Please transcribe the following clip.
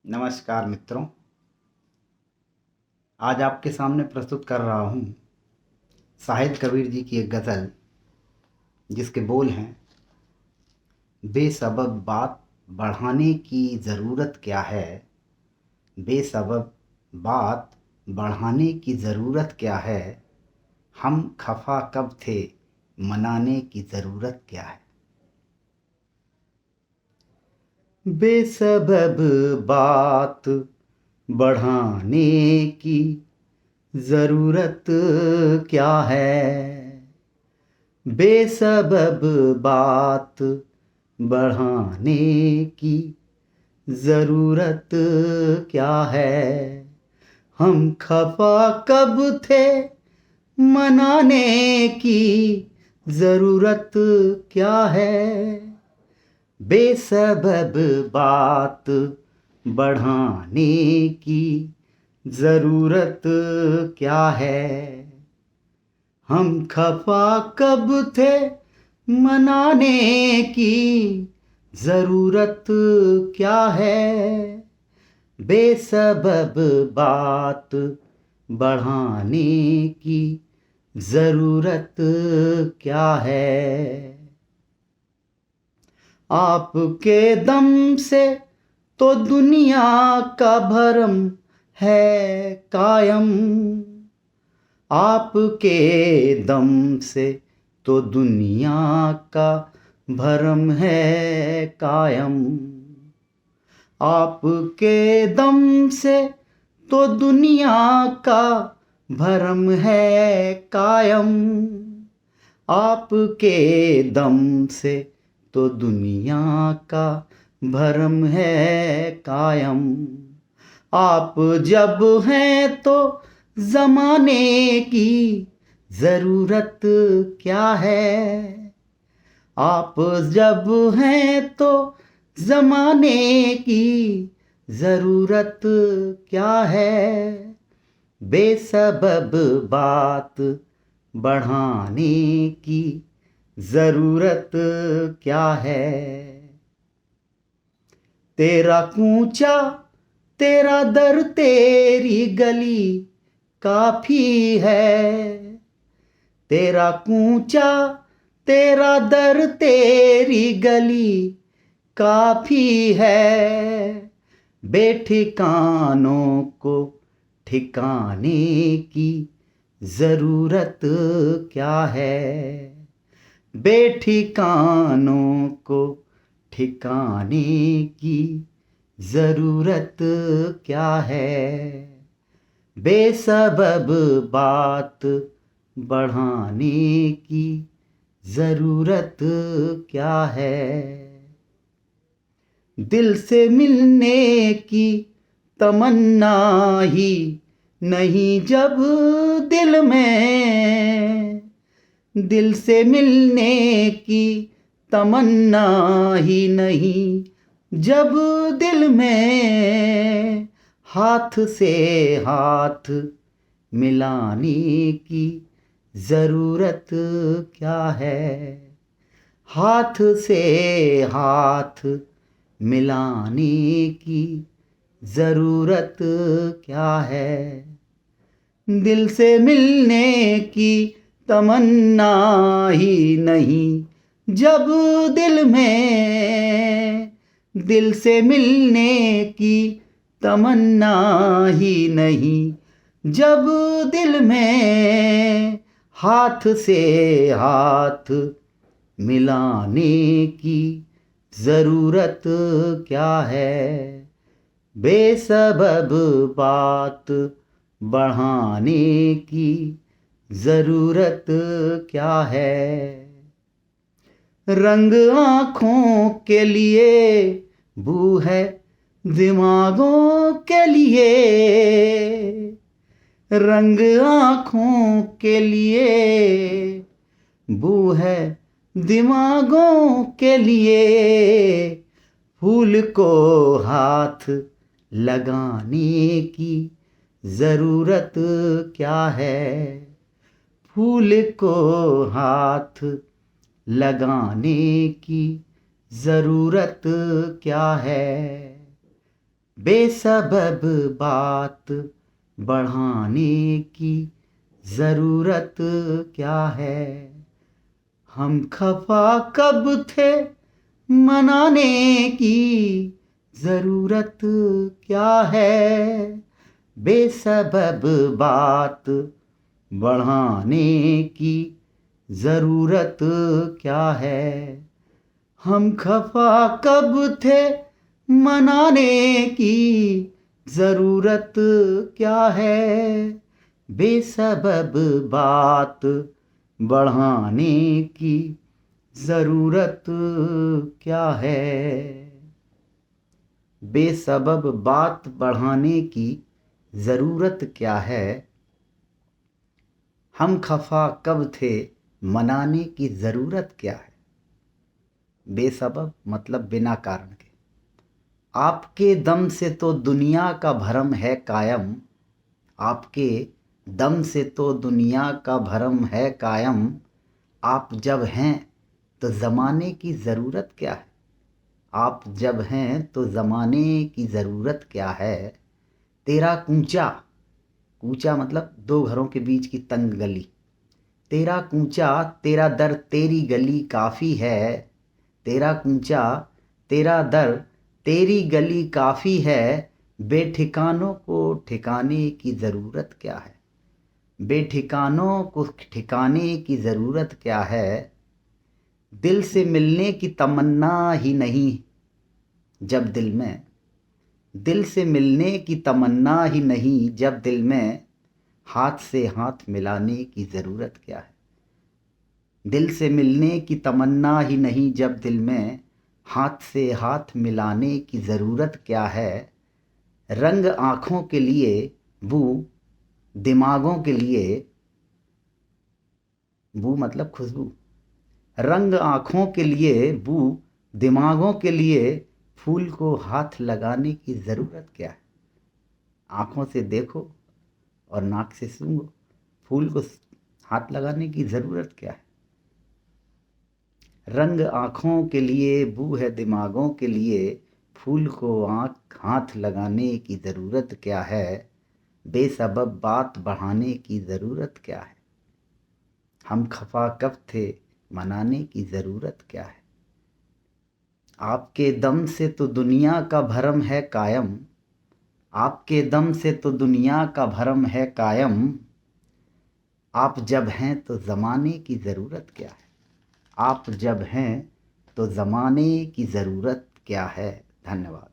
नमस्कार मित्रों। आज आपके सामने प्रस्तुत कर रहा हूँ साहिद कबीर जी की एक गज़ल जिसके बोल हैं, बेसबब बात बढ़ाने की ज़रूरत क्या है, बेसबब बात बढ़ाने की ज़रूरत क्या है, हम खफा कब थे मनाने की ज़रूरत क्या है। बेसबब बात बढ़ाने की ज़रूरत क्या है, बेसबब बात बढ़ाने की ज़रूरत क्या है, हम खफा कब थे मनाने की ज़रूरत क्या है, बेसबब बात बढ़ाने की ज़रूरत क्या है, हम खफा कब थे मनाने की ज़रूरत क्या है, बेसबब बात बढ़ाने की ज़रूरत क्या है। आपके दम से तो दुनिया का भरम है कायम, आपके दम से तो दुनिया का भरम है कायम, आपके दम से तो दुनिया का भरम है कायम, आपके दम से तो दुनिया का भरम है कायम, आप जब हैं तो ज़माने की ज़रूरत क्या है, आप जब हैं तो ज़माने की ज़रूरत क्या है, बेसबब बात बढ़ाने की ज़रूरत क्या है। तेरा कूचा तेरा दर तेरी गली काफ़ी है, तेरा कूचा तेरा दर तेरी गली काफ़ी है, बेठिकानों को ठिकाने की ज़रूरत क्या है, बेठिकानों को ठिकाने की ज़रूरत क्या है, बेसबब बात बढ़ाने की ज़रूरत क्या है। दिल से मिलने की तमन्ना ही नहीं जब दिल में, दिल से मिलने की तमन्ना ही नहीं जब दिल में, हाथ से हाथ मिलाने की ज़रूरत क्या है, हाथ से हाथ मिलाने की ज़रूरत क्या है, दिल से मिलने की तमन्ना ही नहीं जब दिल में, दिल से मिलने की तमन्ना ही नहीं जब दिल में, हाथ से हाथ मिलाने की ज़रूरत क्या है, बेसबब बात बढ़ाने की ज़रूरत क्या है। रंग आँखों के लिए बू है दिमागों के लिए, रंग आँखों के लिए बू है दिमागों के लिए, फूल को हाथ लगाने की ज़रूरत क्या है, फूल को हाथ लगाने की ज़रूरत क्या है, बेसबब बात बढ़ाने की जरूरत क्या है। हम खफा कब थे मनाने की जरूरत क्या है। बेसबब बात बढ़ाने की जरूरत क्या है। हम खफा कब थे मनाने की जरूरत क्या है। बेसबब बात बढ़ाने की जरूरत क्या है। बेसबब बात बढ़ाने की जरूरत क्या है। हम खफा कब थे मनाने की जरूरत क्या है। बेसबब मतलब बिना कारण के। आपके दम से तो दुनिया का भरम है कायम। आपके दम से तो दुनिया का भरम है कायम। आप जब हैं तो ज़माने की ज़रूरत क्या है। आप जब हैं तो ज़माने की ज़रूरत क्या है। तेरा कूचा, कूचा मतलब दो घरों के बीच की तंग गली। तेरा कूचा तेरा दर तेरी गली काफ़ी है। तेरा कूचा तेरा दर तेरी गली काफ़ी है। बेठिकानों को ठिकाने की ज़रूरत क्या है। बेठिकानों को ठिकाने की ज़रूरत क्या है। दिल से मिलने की तमन्ना ही नहीं जब दिल में। दिल से मिलने की तमन्ना ही नहीं जब दिल में। हाथ से हाथ मिलाने की ज़रूरत क्या है। दिल से मिलने की तमन्ना ही नहीं जब दिल में। हाथ से हाथ मिलाने की ज़रूरत क्या है। रंग आँखों के लिए बू दिमागों के लिए। बू मतलब खुशबू। रंग आँखों के लिए बू दिमागों के लिए। फूल को हाथ लगाने की ज़रूरत क्या है। आँखों से देखो और नाक से सूंघो। फूल को हाथ लगाने की ज़रूरत क्या है। रंग आँखों के लिए बू है दिमागों के लिए। फूल को हाथ लगाने की ज़रूरत क्या है। बेसबब बात बढ़ाने की ज़रूरत क्या है। हम खफा कब थे मनाने की ज़रूरत क्या है। आपके दम से तो दुनिया का भरम है कायम। आपके दम से तो दुनिया का भरम है कायम। आप जब हैं तो ज़माने की ज़रूरत क्या है। आप जब हैं तो ज़माने की ज़रूरत क्या है। धन्यवाद।